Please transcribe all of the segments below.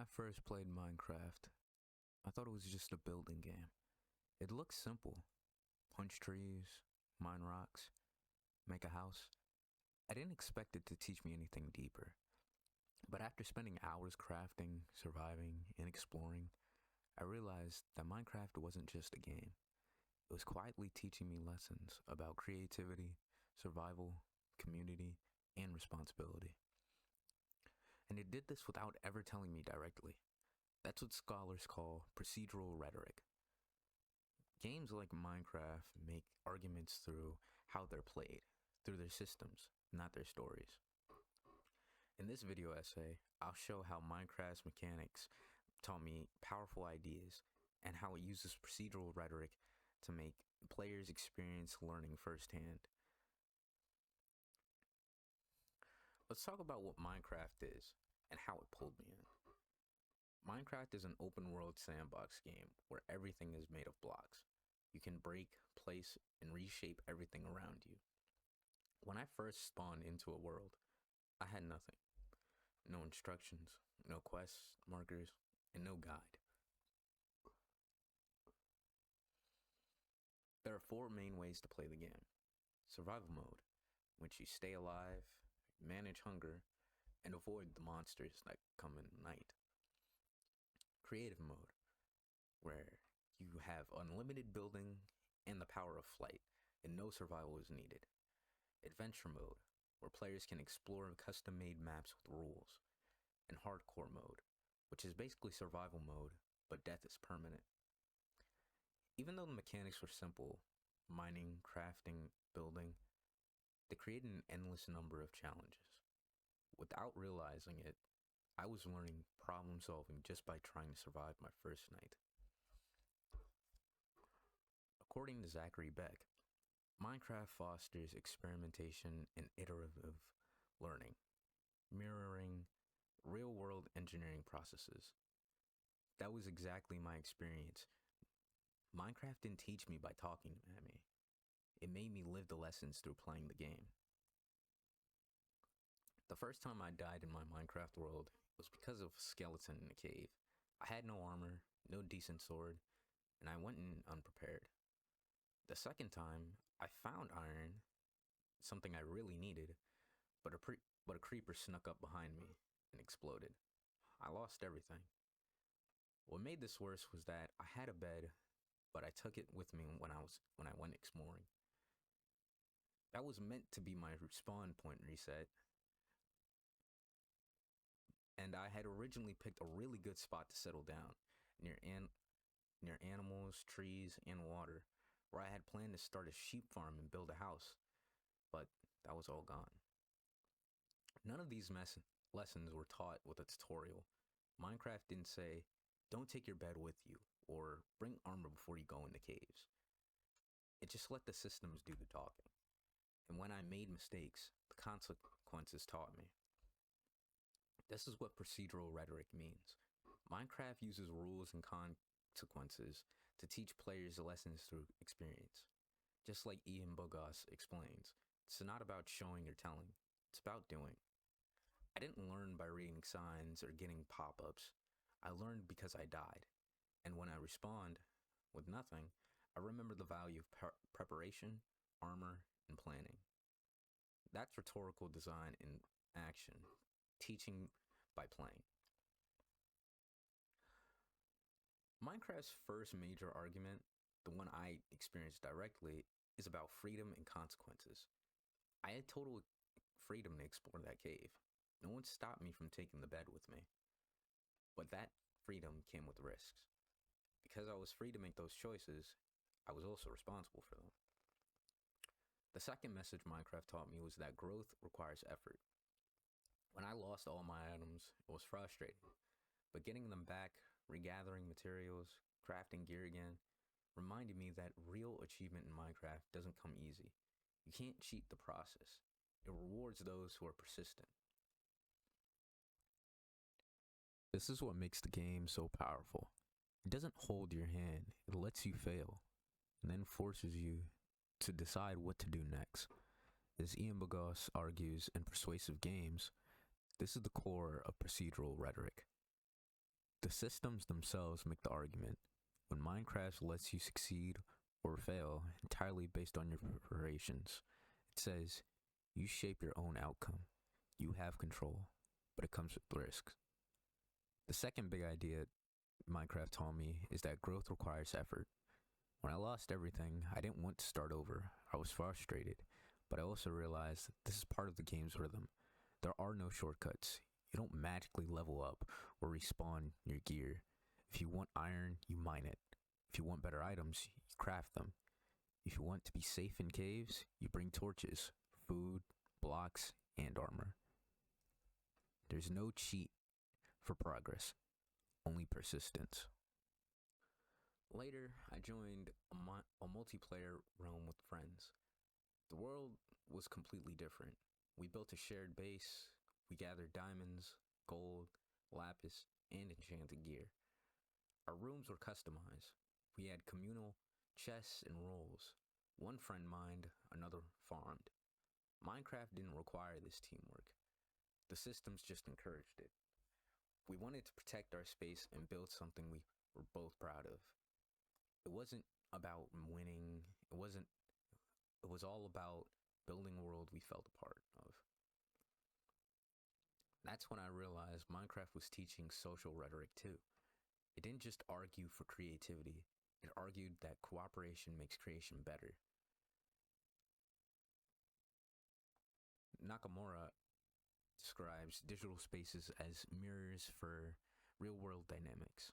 I first played Minecraft, I thought it was just a building game. It looked simple. Punch trees, mine rocks, make a house. I didn't expect it to teach me anything deeper. But after spending hours crafting, surviving, and exploring, I realized that Minecraft wasn't just a game. It was quietly teaching me lessons about creativity, survival, community, and responsibility. And it did this without ever telling me directly. That's what scholars call procedural rhetoric. Games like Minecraft make arguments through how they're played, through their systems, not their stories. In this video essay, I'll show how Minecraft's mechanics taught me powerful ideas and how it uses procedural rhetoric to make players experience learning firsthand. Let's talk about what Minecraft is and how it pulled me in. Minecraft is an open world sandbox game where everything is made of blocks. You can break, place, and reshape everything around you. When I first spawned into a world, I had nothing. No instructions, no quests, markers, and no guide. There are four main ways to play the game. Survival mode, in which you stay alive, manage hunger, and avoid the monsters that come in the night. Creative mode, where you have unlimited building and the power of flight, and no survival is needed. Adventure mode, where players can explore custom-made maps with rules. And hardcore mode, which is basically survival mode, but death is permanent. Even though the mechanics were simple, mining, crafting, building, they created an endless number of challenges. Without realizing it, I was learning problem solving just by trying to survive my first night. According to Zachary Beck, Minecraft fosters experimentation and iterative learning, mirroring real-world engineering processes. That was exactly my experience. Minecraft didn't teach me by talking at me. It made me live the lessons through playing the game. The first time I died in my Minecraft world was because of a skeleton in a cave. I had no armor, no decent sword, and I went in unprepared. The second time, I found iron, something I really needed, but a creeper snuck up behind me and exploded. I lost everything. What made this worse was that I had a bed, but I took it with me when I went exploring. That was meant to be my spawn point reset, and I had originally picked a really good spot to settle down, near animals, trees, and water, where I had planned to start a sheep farm and build a house, but that was all gone. None of these lessons were taught with a tutorial. Minecraft didn't say, don't take your bed with you, or bring armor before you go into caves. It just let the systems do the talking. And when I made mistakes, the consequences taught me. This is what procedural rhetoric means. Minecraft uses rules and consequences to teach players lessons through experience. Just like Ian Bogos explains, it's not about showing or telling, it's about doing. I didn't learn by reading signs or getting pop-ups. I learned because I died. And when I respawned with nothing, I remember the value of preparation, armor, and planning. That's rhetorical design in action, teaching by playing. Minecraft's first major argument, the one I experienced directly, is about freedom and consequences. I had total freedom to explore that cave. No one stopped me from taking the bed with me. But that freedom came with risks. Because I was free to make those choices, I was also responsible for them. The second message Minecraft taught me was that growth requires effort. When I lost all my items, it was frustrating. But getting them back, regathering materials, crafting gear again, reminded me that real achievement in Minecraft doesn't come easy. You can't cheat the process. It rewards those who are persistent. This is what makes the game so powerful. It doesn't hold your hand, it lets you fail, and then forces you to decide what to do next. As Ian Bogos argues in Persuasive Games, this is the core of procedural rhetoric. The systems themselves make the argument. When Minecraft lets you succeed or fail entirely based on your preparations, it says you shape your own outcome. You have control, but it comes with risks. The second big idea Minecraft taught me is that growth requires effort. When I lost everything, I didn't want to start over. I was frustrated, but I also realized this is part of the game's rhythm. There are no shortcuts. You don't magically level up or respawn your gear. If you want iron, you mine it. If you want better items, you craft them. If you want to be safe in caves, you bring torches, food, blocks, and armor. There's no cheat for progress, only persistence. Later, I joined a multiplayer realm with friends. The world was completely different. We built a shared base, we gathered diamonds, gold, lapis, and enchanted gear. Our rooms were customized. We had communal chests and roles. One friend mined, another farmed. Minecraft didn't require this teamwork. The systems just encouraged it. We wanted to protect our space and build something we were both proud of. It wasn't about winning. It was all about building a world we felt a part of. That's when I realized Minecraft was teaching social rhetoric too. It didn't just argue for creativity, it argued that cooperation makes creation better. Nakamura describes digital spaces as mirrors for real-world dynamics.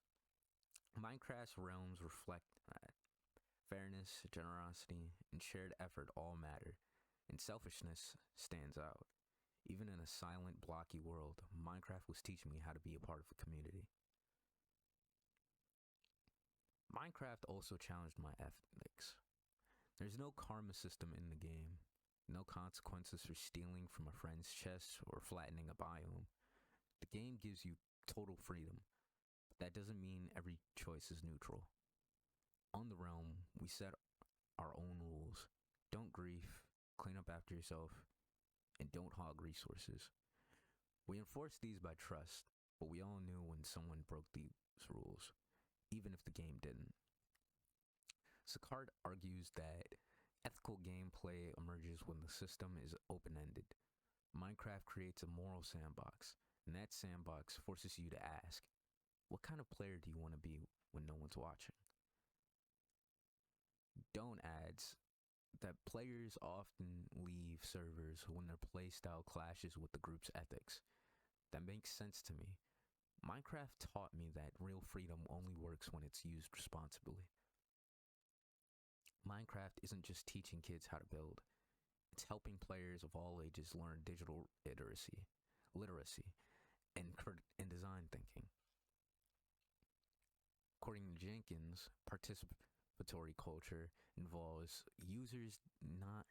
Minecraft's realms reflect that. Fairness, generosity, and shared effort all matter, and selfishness stands out. Even in a silent, blocky world, Minecraft was teaching me how to be a part of a community. Minecraft also challenged my ethics. There's no karma system in the game, no consequences for stealing from a friend's chest or flattening a biome. The game gives you total freedom, but that doesn't mean every choice is neutral. On the realm, we set our own rules. Don't grief, clean up after yourself, and don't hog resources. We enforced these by trust, but we all knew when someone broke these rules, even if the game didn't. Sicard argues that ethical gameplay emerges when the system is open-ended. Minecraft creates a moral sandbox, and that sandbox forces you to ask, what kind of player do you want to be when no one's watching? Don't adds that players often leave servers when their playstyle clashes with the group's ethics. That makes sense to me. Minecraft taught me that real freedom only works when it's used responsibly. Minecraft isn't just teaching kids how to build. It's helping players of all ages learn digital literacy, and design thinking. According to Jenkins, participatory culture involves users not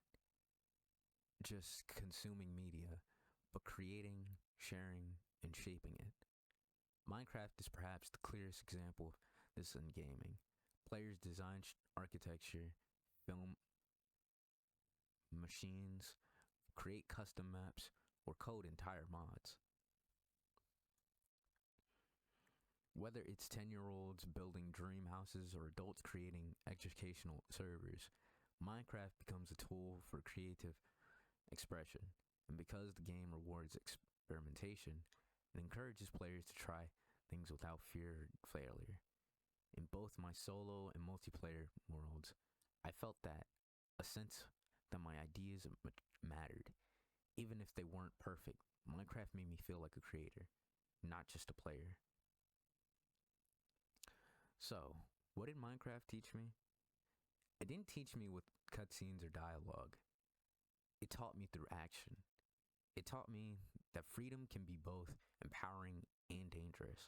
just consuming media, but creating, sharing, and shaping it. Minecraft is perhaps the clearest example of this in gaming. Players design architecture, film machines, create custom maps, or code entire mods. Whether it's 10-year-olds building dream houses or adults creating educational servers, Minecraft becomes a tool for creative expression. And because the game rewards experimentation, it encourages players to try things without fear of failure. In both my solo and multiplayer worlds, I felt that a sense that my ideas mattered. Even if they weren't perfect, Minecraft made me feel like a creator, not just a player. So, what did Minecraft teach me? It didn't teach me with cutscenes or dialogue. It taught me through action. It taught me that freedom can be both empowering and dangerous.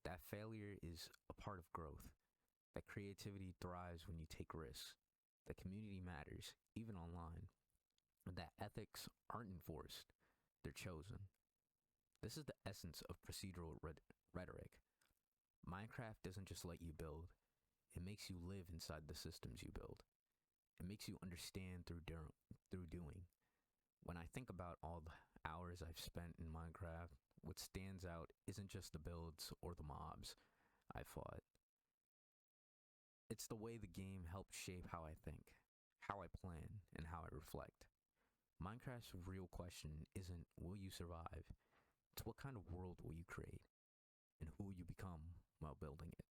That failure is a part of growth. That creativity thrives when you take risks. That community matters, even online. And that ethics aren't enforced, they're chosen. This is the essence of procedural rhetoric. Minecraft doesn't just let you build, it makes you live inside the systems you build. It makes you understand through doing. When I think about all the hours I've spent in Minecraft, what stands out isn't just the builds or the mobs I fought. It's the way the game helped shape how I think, how I plan, and how I reflect. Minecraft's real question isn't will you survive? It's what kind of world will you create and who you become while building it.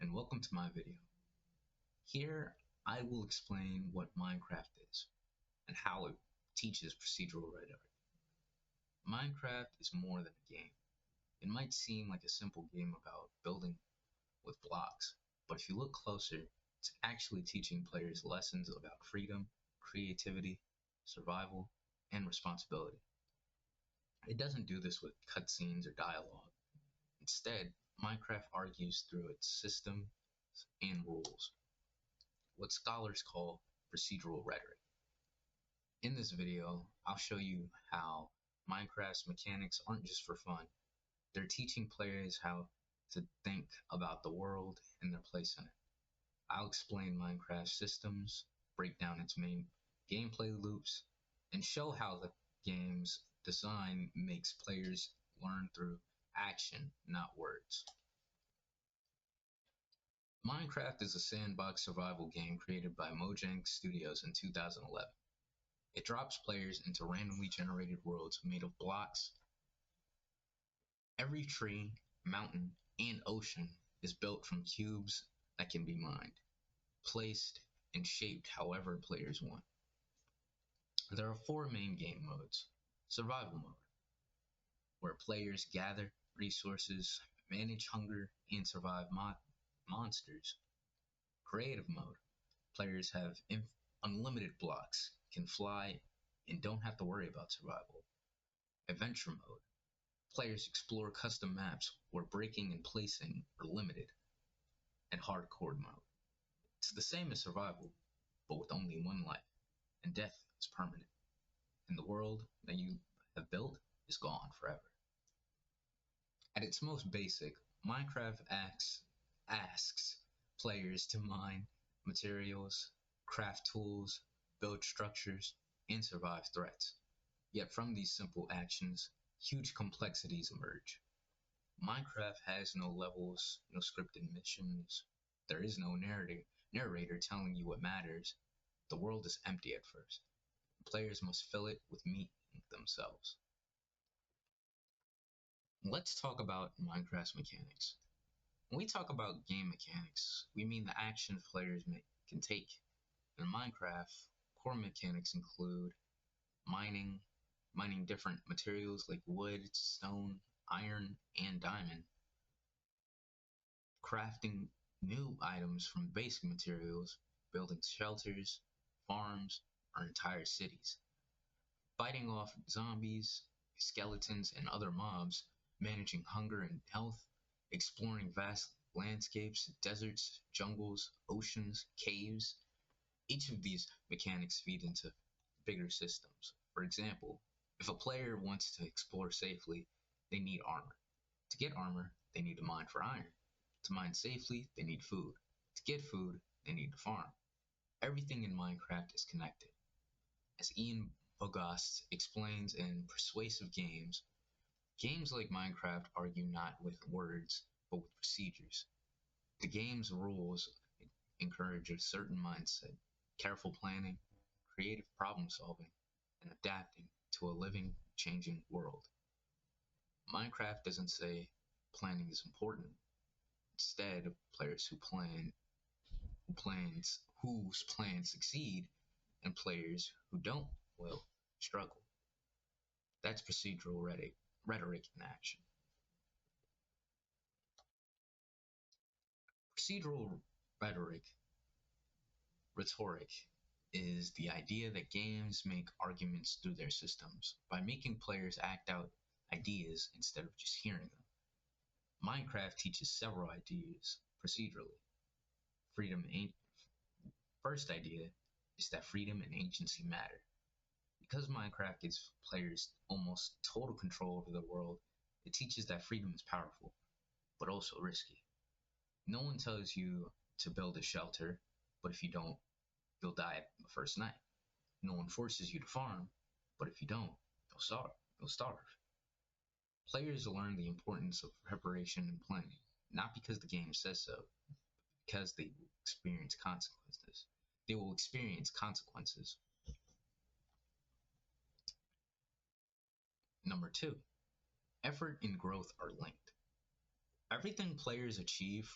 and welcome to my video. Here, I will explain what Minecraft is and how it teaches procedural rhetoric. Minecraft is more than a game. It might seem like a simple game about building with blocks, but if you look closer, it's actually teaching players lessons about freedom, creativity, survival, and responsibility. It doesn't do this with cutscenes or dialogue. Instead, Minecraft argues through its systems and rules, what scholars call procedural rhetoric. In this video, I'll show you how Minecraft's mechanics aren't just for fun. They're teaching players how to think about the world and their place in it. I'll explain Minecraft's systems, break down its main gameplay loops, and show how the game's design makes players learn through action, not words. Minecraft is a sandbox survival game created by Mojang Studios in 2011. It drops players into randomly generated worlds made of blocks. Every tree, mountain, and ocean is built from cubes that can be mined, placed, and shaped however players want. There are 4 main game modes. Survival mode, where players gather resources, manage hunger, and survive monsters. Creative mode, players have unlimited blocks, can fly, and don't have to worry about survival. Adventure mode, players explore custom maps where breaking and placing are limited. And hardcore mode, it's the same as survival, but with only one life, and death is permanent. And the world that you have built is gone forever. At its most basic, Minecraft asks players to mine materials, craft tools, build structures, and survive threats. Yet from these simple actions, huge complexities emerge. Minecraft has no levels, no scripted missions. There is no narrator telling you what matters. The world is empty at first. Players must fill it with meaning themselves. Let's talk about Minecraft's mechanics. When we talk about game mechanics, we mean the action players can take. In Minecraft, core mechanics include mining different materials like wood, stone, iron, and diamond, crafting new items from basic materials, building shelters, farms, or entire cities, fighting off zombies, skeletons, and other mobs, managing hunger and health, exploring vast landscapes, deserts, jungles, oceans, caves. Each of these mechanics feed into bigger systems. For example, if a player wants to explore safely, they need armor. To get armor, they need to mine for iron. To mine safely, they need food. To get food, they need to farm. Everything in Minecraft is connected. As Ian Bogost explains in Persuasive Games, games like Minecraft argue not with words, but with procedures. The game's rules encourage a certain mindset, careful planning, creative problem solving, and adapting to a living, changing world. Minecraft doesn't say planning is important. Instead, players whose plans succeed, and players who don't will struggle. That's procedural rhetoric in action. Procedural rhetoric, rhetoric, is the idea that games make arguments through their systems by making players act out ideas instead of just hearing them. Minecraft teaches several ideas procedurally. Freedom ain't First idea is that freedom and agency matter. Because Minecraft gives players almost total control over the world, it teaches that freedom is powerful, but also risky. No one tells you to build a shelter, but if you don't, you'll die the first night. No one forces you to farm, but if you don't, you'll starve. Players learn the importance of preparation and planning, not because the game says so, because they will experience consequences. They will experience consequences. Number 2, effort and growth are linked. Everything players achieve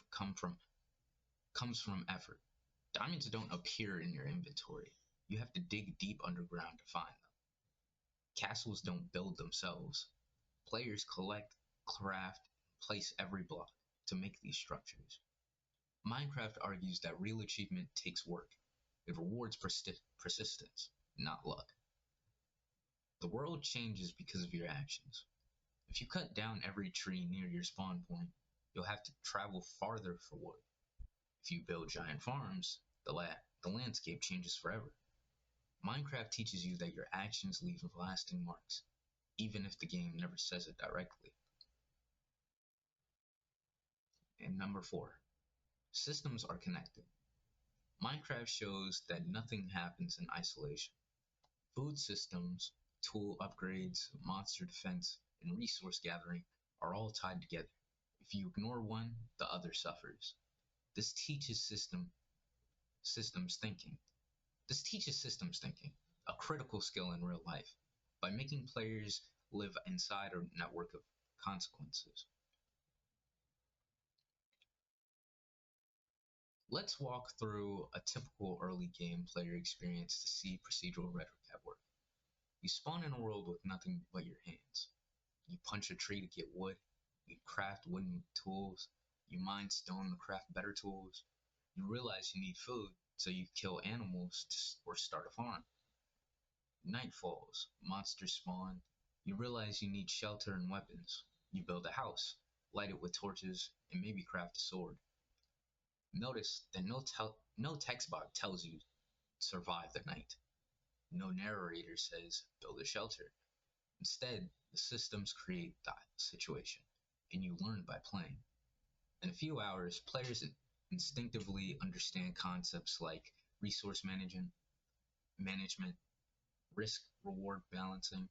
comes from effort. Diamonds don't appear in your inventory. You have to dig deep underground to find them. Castles don't build themselves. Players collect, craft, place every block to make these structures. Minecraft argues that real achievement takes work. It rewards persistence, not luck. The world changes because of your actions. If you cut down every tree near your spawn point, you'll have to travel farther for wood. If you build giant farms, the landscape changes forever. Minecraft teaches you that your actions leave lasting marks, even if the game never says it directly. And number 4, systems are connected. Minecraft shows that nothing happens in isolation. Food systems, tool upgrades, monster defense, and resource gathering are all tied together. If you ignore one, the other suffers. This teaches systems thinking. This teaches systems thinking, a critical skill in real life, by making players live inside a network of consequences. Let's walk through a typical early game player experience to see procedural rhetoric at work. You spawn in a world with nothing but your hands. You punch a tree to get wood. You craft wooden tools. You mine stone to craft better tools. You realize you need food, so you kill animals or start a farm. Night falls, monsters spawn. You realize you need shelter and weapons. You build a house, light it with torches, and maybe craft a sword. Notice that no text box tells you survive the night. No narrator says build a shelter. Instead, the systems create that situation, and you learn by playing. In a few hours, players instinctively understand concepts like resource management, risk reward balancing,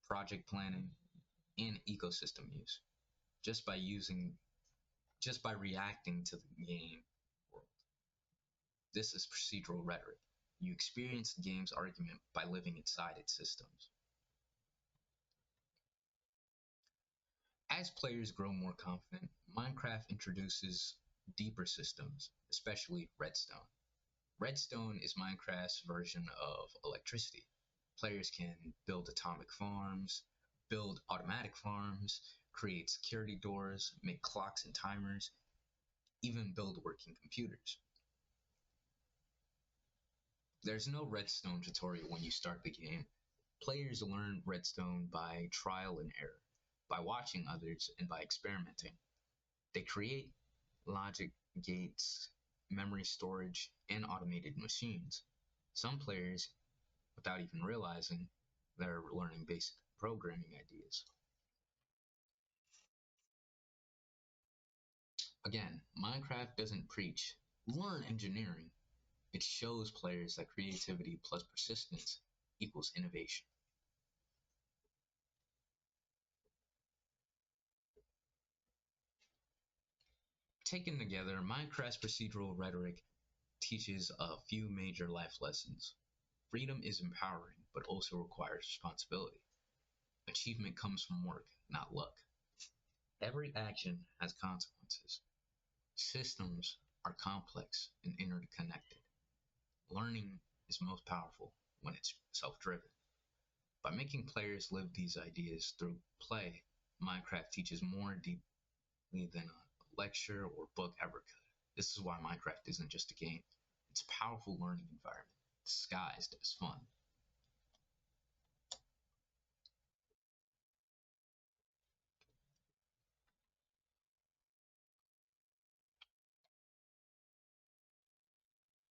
project planning, and ecosystem use just by using just by reacting to the game world. This is procedural rhetoric. You experience the game's argument by living inside its systems. As players grow more confident, Minecraft introduces deeper systems, especially redstone. Redstone is Minecraft's version of electricity. Players can build atomic farms, build automatic farms, create security doors, make clocks and timers, even build working computers. There's no redstone tutorial when you start the game. Players learn redstone by trial and error, by watching others, and by experimenting. They create logic gates, memory storage, and automated machines. Some players, without even realizing, they're learning basic programming ideas. Again, Minecraft doesn't preach, learn engineering. It shows players that creativity plus persistence equals innovation. Taken together, Minecraft's procedural rhetoric teaches a few major life lessons. Freedom is empowering, but also requires responsibility. Achievement comes from work, not luck. Every action has consequences. Systems are complex and interconnected. Learning is most powerful when it's self-driven. By making players live these ideas through play, Minecraft teaches more deeply than a lecture or book ever could. This is why Minecraft isn't just a game. It's a powerful learning environment, disguised as fun.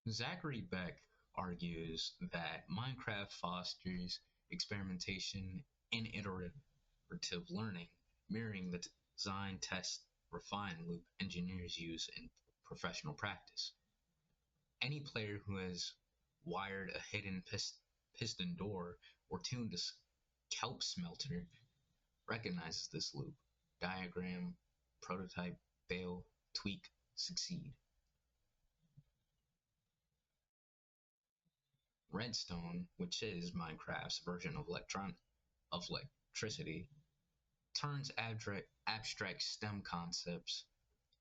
Zachary Beck argues that Minecraft fosters experimentation and iterative learning, mirroring the design, test, refine loop engineers use in professional practice. Any player who has wired a hidden piston door or tuned a kelp smelter recognizes this loop. Diagram, prototype, fail, tweak, succeed. Redstone, which is Minecraft's version of electricity, turns abstract STEM concepts,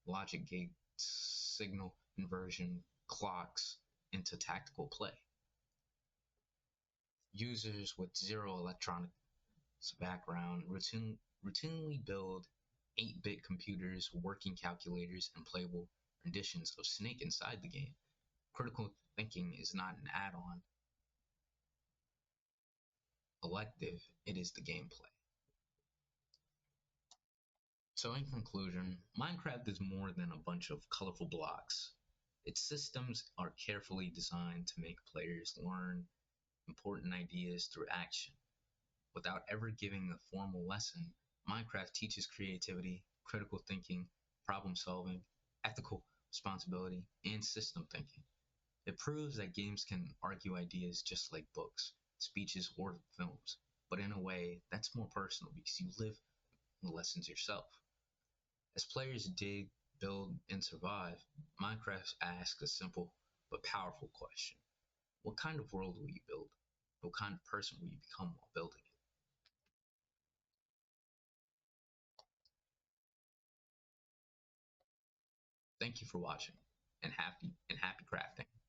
logic gates, signal inversion, clocks into tactical play. Users with zero electronics background routinely build 8-bit computers, working calculators, and playable renditions of Snake inside the game. Critical thinking is not an add-on elective, it is the gameplay. So in conclusion, Minecraft is more than a bunch of colorful blocks. Its systems are carefully designed to make players learn important ideas through action. Without ever giving a formal lesson, Minecraft teaches creativity, critical thinking, problem solving, ethical responsibility, and system thinking. It proves that games can argue ideas just like books, speeches, or films, but in a way that's more personal because you live the lessons yourself. As players dig, build, and survive, Minecraft asks a simple but powerful question. What kind of world will you build? What kind of person will you become while building it? Thank you for watching and happy crafting.